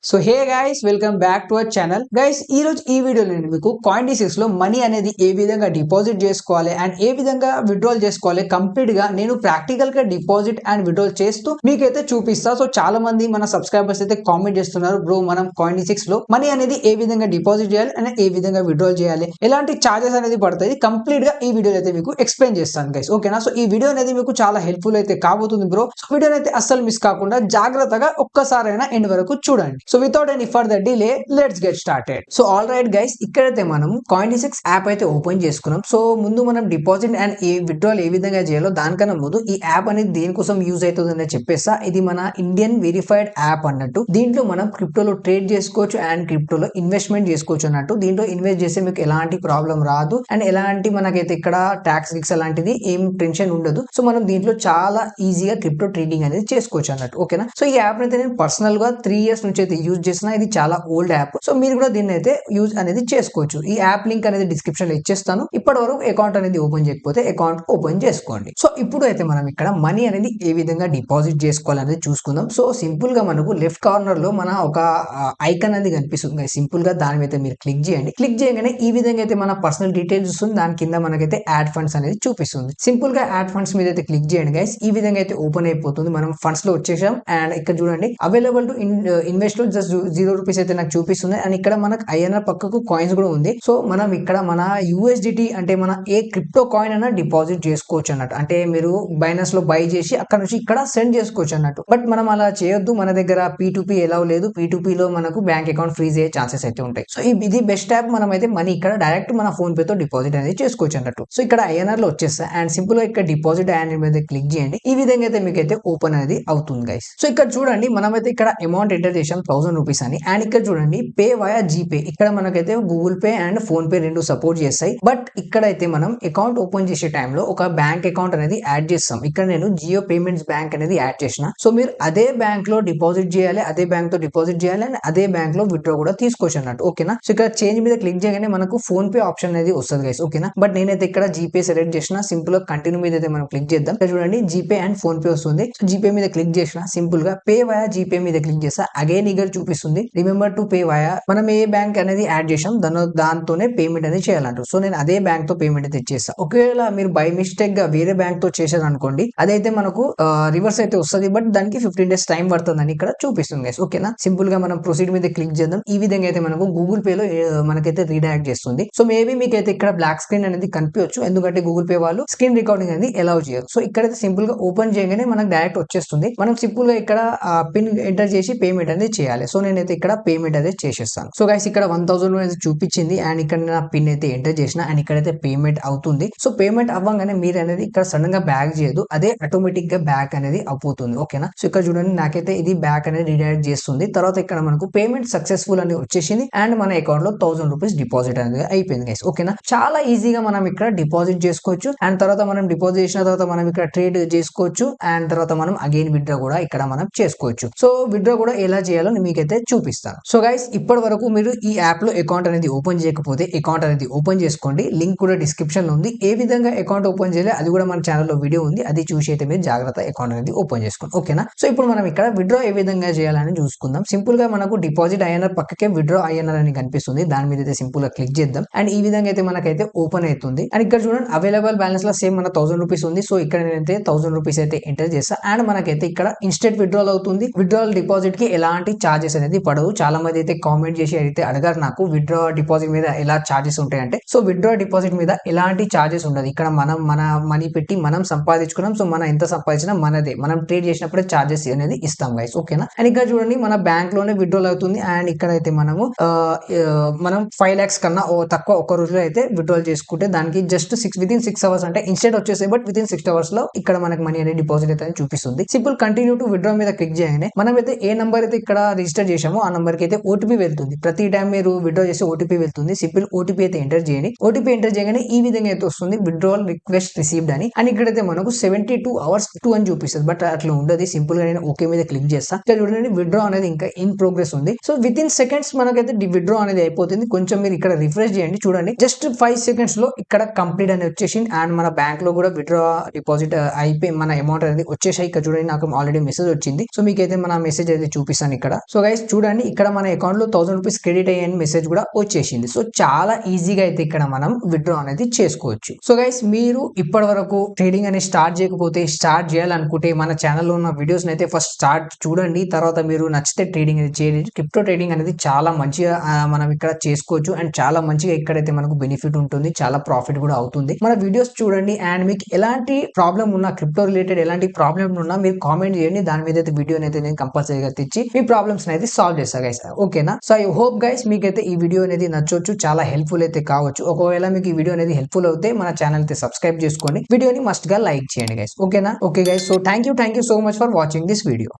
So hey guys welcome back to our channel guys ఈ రోజు ఈ వీడియోలో నేను మీకు Coin26 లో మనీ అనేది ఏ విధంగా డిపాజిట్ చేసుకోవాలి అండ్ ఏ విధంగా విత్డ్రాల్ చేసుకోవాలి కంప్లీట్ గా నేను ప్రాక్టికల్ గా డిపాజిట్ అండ్ విత్డ్రాల్ చేస్తూ మీకైతే చూపిస్తా. సో చాలా మంది మన సబ్స్క్రైబర్స్ అయితే కామెంట్ చేస్తున్నారు, బ్రో మనం Coin26 లో మనీ అనేది ఏ విధంగా డిపాజిట్ చేయాలి అండ్ ఏ విధంగా విత్డ్రాల్ చేయాలి, ఎలాంటి చార్జెస్ అనేది పడతాయి, కంప్లీట్ గా ఈ వీడియోలో అయితే మీకు ఎక్స్ప్లెయిన్ చేస్తాను గైస్. ఓకేనా? సో ఈ వీడియో అనేది మీకు చాలా హెల్ప్ఫుల్ అయితే కాబోతుంది బ్రో. సో వీడియో అయితే అస్సలు మిస్ కాకుండా జాగ్రత్తగా ఒక్కసారైనా ఎండ్ వరకు చూడండి. So without any further delay let's get started. So all right guys, ఇక్కడైతే మనం Coin26 యాప్ అయితే ఓపెన్ చేసుకున్నాం. సో ముందు మనం డిపాజిట్ అండ్ విత్డ్రాల్ ఏ విధంగా చేయాలో దానికన్నా ముందు ఈ యాప్ అనేది దేనికోసం యూజ్ అవుతుంది అని చెప్పేస్తా. ఇది మన ఇండియన్ వెరిఫైడ్ యాప్ అన్నట్టు. దీంట్లో మనం క్రిప్టోలో ట్రేడ్ చేసుకోవచ్చు అండ్ క్రిప్టోలో ఇన్వెస్ట్మెంట్ చేసుకోవచ్చు అన్నట్టు. దీంట్లో ఇన్వెస్ట్ చేస్తే మీకు ఎలాంటి ప్రాబ్లం రాదు అండ్ ఎలాంటి మనకైతే ఇక్కడ ట్యాక్స్ రిక్స్ అలాంటిది ఏం టెన్షన్ ఉండదు. సో మనం దీంట్లో చాలా ఈజీగా క్రిప్టో ట్రేడింగ్ అనేది చేసుకోవచ్చు అన్నట్టు. ఓకేనా? సో ఈ యాప్ అయితే నేను పర్సనల్ గా 3 years నుంచి అయితే యూజ్ చేసిన. ఇది చాలా ఓల్డ్ యాప్. సో మీరు కూడా దీన్ని అయితే యూజ్ అనేది చేసుకోవచ్చు. ఈ యాప్ లింక్ అనేది డిస్క్రిప్షన్ లో ఇచ్చేస్తాను. ఇప్పటి వరకు అకౌంట్ అనేది ఓపెన్ చేయకపోతే అకౌంట్ ఓపెన్ చేసుకోండి. సో ఇప్పుడు అయితే మనం ఇక్కడ మనీ అనేది ఏ విధంగా డిపాజిట్ చేసుకోవాలనేది చూసుకుందాం. సో సింపుల్ గా మనకు లెఫ్ట్ కార్నర్ లో మన ఒక ఐకాన్ అనేది కనిపిస్తుంది. సింపుల్ గా దాని మీద మీరు క్లిక్ చేయండి. క్లిక్ చేయగానే ఈ విధంగా అయితే మన పర్సనల్ డీటెయిల్స్ వస్తుంది. దాని కింద మనకైతే యాడ్ ఫండ్స్ అనేది చూపిస్తుంది. సింపుల్ గా యాడ్ ఫండ్స్ మీద అయితే క్లిక్ చేయండి గైస్. ఈ విధంగా అయితే ఓపెన్ అయిపోతుంది. మనం ఫండ్స్ లో వచ్చేసాం అండ్ ఇక్కడ చూడండి అవైలబుల్ టు ఇన్వెస్ట్ జస్ట్ ₹0 అయితే నాకు చూపిస్తుంది. అండ్ ఇక్కడ మనకు INR పక్కకు కాయిన్స్ కూడా ఉంది. సో మనం ఇక్కడ మన USDT అంటే మన ఏ క్రిప్టో కాయిన్ అయినా డిపాజిట్ చేసుకోవచ్చు అన్నట్టు. అంటే మీరు బైనాన్స్ లో బై చేసి అక్కడ నుంచి ఇక్కడ సెండ్ చేసుకోవచ్చు అన్నట్టు. బట్ మనం అలా చేయొద్దు. మన దగ్గర P2P ఎలా లేదు. P2P లో మనకు బ్యాంక్ అకౌంట్ ఫ్రీజ్ అయ్యే ఛాన్సెస్ అయితే ఉంటాయి. సో ఇది బెస్ట్ యాప్. మనం అయితే మనీ ఇక్కడ డైరెక్ట్ మన ఫోన్ పే తో డిపాజిట్ అనేది చేసుకోవచ్చు అన్నట్టు. సో ఇక్కడ INR లో వచ్చేస్తా అండ్ సింపుల్ గా ఇక్కడ డిపాజిట్ అండ్ మీద క్లిక్ చేయండి. ఈ విధంగా అయితే మీకు అయితే ఓపెన్ అనేది అవుతుంది గైస్. సో ఇక్కడ చూడండి మనమైతే ఇక్కడ అమౌంట్ ఎంటర్ చేసాం ₹1000 అని. అండ్ ఇక్కడ చూడండి పే వయా జీపే. ఇక్కడ మనకైతే Google pay and phone pay రెండు సపోర్ట్ చేస్తాయి. బట్ ఇక్కడైతే మనం అకౌంట్ ఓపెన్ చేసే టైంలో ఒక బ్యాంక్ అకౌంట్ అనేది యాడ్ చేస్తాం. ఇక్కడ నేను జియో పేమెంట్స్ బ్యాంక్ అనేది యాడ్ చేసిన. సో మీరు అదే బ్యాంక్ లో డిపాజిట్ చేయాలి, అదే బ్యాంక్ తో డిపాజిట్ చేయాలి అండ్ అదే బ్యాంక్ లో విత్డ్రా కూడా తీసుకోవచ్చు అన్నట్టు. ఓకేనా? సో ఇక్కడ చేంజ్ మీద క్లిక్ చేయగానే మనకు ఫోన్ పే ఆప్షన్ అనేది వస్తుంది గైస్. ఓకేనా? బట్ నేనైతే ఇక్కడ జీపే సెలెక్ట్ చేసిన. సింపుల్ గా కంటిన్యూ మీద అయితే మనం క్లిక్ చేద్దాం. ఇక్కడ చూడండి జీపే అండ్ ఫోన్ పే వస్తుంది. సో జీపే మీద క్లిక్ చేసిన. సింపుల్ గా పే వయా జీపే మీద క్లిక్ చేస్తా. అగైన్ ఇక్కడ చూపిస్తుంది రిమెంబర్ టు పే వయా. మనం ఏ బ్యాంక్ అనేది యాడ్ చేసాం దాంతోనే పేమెంట్ అనేది చేయాలంటారు. సో నేను అదే బ్యాంక్ తో పేమెంట్ అయితే చేస్తా. ఒకవేళ మీరు బై మిస్టేక్ గా వేరే బ్యాంక్ తో చేశారు అనుకోండి, అదైతే మనకు రివర్స్ అయితే వస్తుంది. బట్ దానికి 15 days టైం పడుతుందని ఇక్కడ చూపిస్తుంది గైస్. ఓకేనా? సింపుల్ గా మనం ప్రొసీడ్ మీద క్లిక్ చేద్దాం. ఈ విధంగా అయితే మనకు గూగుల్ పే లో మనకైతే రీడైరెక్ట్ చేస్తుంది. సో మేబీ మీకైతే ఇక్కడ బ్లాక్ స్క్రీన్ అనేది కనిపించవచ్చు, ఎందుకంటే గూగుల్ పే వాళ్ళు స్క్రీన్ రికార్డింగ్ అనేది అలౌ చేయరు. సో ఇక్కడైతే సింపుల్ గా ఓపెన్ చేయగానే మనకు డైరెక్ట్ వచ్చేస్తుంది. మనం సింపుల్ గా ఇక్కడ పిన్ ఎంటర్ చేసి పేమెంట్ అనేది చేయాలి. సో నేనైతే ఇక్కడ పేమెంట్ అనేది చేసేస్తాను. సో గైస్ ఇక్కడ 1000 అయితే చూపించింది అండ్ ఇక్కడ నా పిన్ అయితే ఎంటర్ చేసిన అండ్ ఇక్కడైతే పేమెంట్ అవుతుంది. సో పేమెంట్ అవ్వగానే మీరు అనేది ఇక్కడ సడన్ గా బ్యాక్ చేయదు, అదే ఆటోమేటిక్ గా బ్యాక్ అనేది అయిపోతుంది. ఓకేనా? సో ఇక్కడ చూడండి నాకైతే ఇది బ్యాక్ అనేది రీడైరెక్ట్ చేస్తుంది. తర్వాత ఇక్కడ మనకు పేమెంట్ సక్సెస్ఫుల్ అని వచ్చేసింది అండ్ మన అకౌంట్ లో ₹1000 డిపాజిట్ అనేది అయిపోయింది గైస్. ఓకేనా? చాలా ఈజీగా మనం ఇక్కడ డిపాజిట్ చేసుకోవచ్చు అండ్ తర్వాత మనం డిపాజిట్ చేసిన తర్వాత మనం ఇక్కడ ట్రేడ్ చేసుకోవచ్చు అండ్ తర్వాత మనం అగైన్ విత్డ్రా కూడా ఇక్కడ మనం చేసుకోవచ్చు. సో విత్డ్రా కూడా ఎలా చేయాలో మీకైతే చూపిస్తాను. సో గైస్ ఇప్పటి వరకు మీరు ఈ యాప్ లో అకౌంట్ అనేది ఓపెన్ చేయకపోతే అకౌంట్ అనేది ఓపెన్ చేసుకోండి. లింక్ కూడా డిస్క్రిప్షన్ లో ఉంది. ఏ విధంగా అకౌంట్ ఓపెన్ చేయాలి అది కూడా మన ఛానల్లో వీడియో ఉంది. అది చూసి అయితే మీరు జాగ్రత్త అకౌంట్ అనేది ఓపెన్ చేసుకోండి. ఓకేనా? సో ఇప్పుడు మనం ఇక్కడ విత్డ్రా ఏ విధంగా చేయాలని చూసుకుందాం. సింపుల్ గా మనకు డిపాజిట్ INR పక్కకే విత్డ్రా INR అని కనిపిస్తుంది. దాని మీద అయితే సింపుల్ గా క్లిక్ చేద్దాం అండ్ ఈ విధంగా అయితే మనకైతే ఓపెన్ అవుతుంది. అండ్ ఇక్కడ చూడండి అవైలబుల్ బ్యాలెన్స్ లో సేమ్ మన ₹1000 ఉంది. సో ఇక్కడ నేనైతే ₹1000 అయితే ఎంటర్ చేస్తా అండ్ మనకైతే ఇక్కడ ఇన్స్టెంట్ విత్డ్రాల్ అవుతుంది. విత్డ్రాల్ డిపాజిట్ కి ఎలాంటి చార్జెస్ అనేది పడవు. చాలా మంది అయితే కామెంట్ చేసి అయితే అడగారు నాకు విత్డ్రా డిపాజిట్ మీద ఎలా చార్జెస్ ఉంటాయంటే. సో విత్డ్రా డిపాజిట్ మీద ఎలాంటి చార్జెస్ ఉండదు. ఇక్కడ మనం మన మనీ పెట్టి మనం సంపాదించుకున్నాం. సో మనం ఎంత సంపాదించినా మనదే. మనం ట్రేడ్ చేసినప్పుడే చార్జెస్ అనేది ఇస్తాం గైస్. ఓకేనా? అండ్ ఇక్కడ చూడండి మన బ్యాంక్ లోనే విత్డ్రాల్ అవుతుంది అండ్ ఇక్కడైతే మనము మనం 5 lakhs కన్నా తక్కువ ఒక రోజులో అయితే విత్డ్రాల్ చేసుకుంటే దానికి జస్ట్ within 6 hours అంటే ఇన్స్టెంట్ వచ్చేసాయి. బట్ within 6 hours లో ఇక్కడ మనకి మనీ అనేది డిపాజిట్ అయితే చూపిస్తుంది. సింపుల్ కంటిన్యూ టు విత్డ్రా మీద క్లిక్ చేయగానే మనం అయితే ఏ నంబర్ అయితే ఇక్కడ రిజిస్టర్ చేసామో ఆ నంబర్ కి అయితే ఓటీపీ వెళ్తుంది. ప్రతి టైం మీరు విత్డ్రా చేస్తే ఓటీపీ వెళ్తుంది. సింపుల్ ఓటీపీ అయితే ఎంటర్ చేయండి. ఓటీపీ ఎంటర్ చేయగానే ఈ విధంగా అయితే వస్తుంది విత్డ్రాల్ రిక్వెస్ట్ రిసీవ్డ్ అని. అండ్ ఇక్కడైతే మనకు 72 hours అని చూపిస్తుంది. బట్ అట్లా ఉండదు. సింపుల్ గా నేను ఓకే మీద క్లిక్ చేస్తా. ఇక్కడ చూడండి విత్డ్రా అనేది ఇంకా ఇన్ ప్రోగ్రెస్ ఉంది. సో విత్ సెకండ్స్ మనకైతే విత్డ్రా అనేది అయిపోతుంది. కొంచెం మీరు ఇక్కడ రిఫ్రెష్ చేయండి. చూడండి జస్ట్ 5 seconds లో ఇక్కడ కంప్లీట్ అనేది వచ్చేసింది అండ్ మన బ్యాంక్ లో కూడా విత్డ్రా డిపాజిట్ అయిపోయి మన అమౌంట్ అనేది వచ్చేసాయి. ఇక్కడ చూడండి నాకు ఆల్రెడీ మెసేజ్ వచ్చింది. సో మీకైతే మన మెసేజ్ అయితే చూపిస్తాను. ఇక్కడ సో గైస్ చూడండి, ఇక్కడ మన అకౌంట్ లో 1000 రూపీస్ క్రెడిట్ అయ్యే మెసేజ్ కూడా వచ్చేసింది. సో చాలా ఈజీగా అయితే ఇక్కడ మనం విత్డ్రా అనేది చేసుకోవచ్చు. సో గైస్ మీరు ఇప్పటి వరకు ట్రేడింగ్ అనేది స్టార్ట్ చేయకపోతే, స్టార్ట్ చేయాలనుకుంటే మన ఛానల్లో ఉన్న వీడియోస్ అయితే ఫస్ట్ స్టార్ట్ చూడండి. తర్వాత మీరు నచ్చితే ట్రేడింగ్ అనేది చేయండి. క్రిప్టో ట్రేడింగ్ అనేది చాలా మంచిగా మనం ఇక్కడ చేసుకోవచ్చు అండ్ చాలా మంచిగా ఇక్కడైతే మనకు బెనిఫిట్ ఉంటుంది, చాలా ప్రాఫిట్ కూడా అవుతుంది. మన వీడియోస్ చూడండి అండ్ మీకు ఎలాంటి ప్రాబ్లం ఉన్నా, క్రిప్టో రిలేటెడ్ ఎలాంటి ప్రాబ్లం ఉన్నా మీరు కామెంట్ చేయండి. దాని మీద అయితే వీడియో అయితే నేను కంపల్సరీగా తెచ్చి మీ ప్రాబ్లమ్స్ అయితే సాల్వ్ చేస్తా గైస్. ఓకేనా? సో ఐ హోప్ గైస్ మీకైతే ఈ వీడియో అనేది నచ్చొచ్చు, చాలా హెల్ప్ఫుల్ అయితే కావచ్చు. ఒకవేళ మీకు ఈ వీడియో అనేది హెల్ప్ఫుల్ అవుతే మన ఛానల్ అయితే సబ్స్క్రైబ్ చేసుకోండి, వీడియోని మస్ట్ గా లైక్ చేయండి గైస్. ఓకేనా? Okay guys, so thank you so much for watching this video.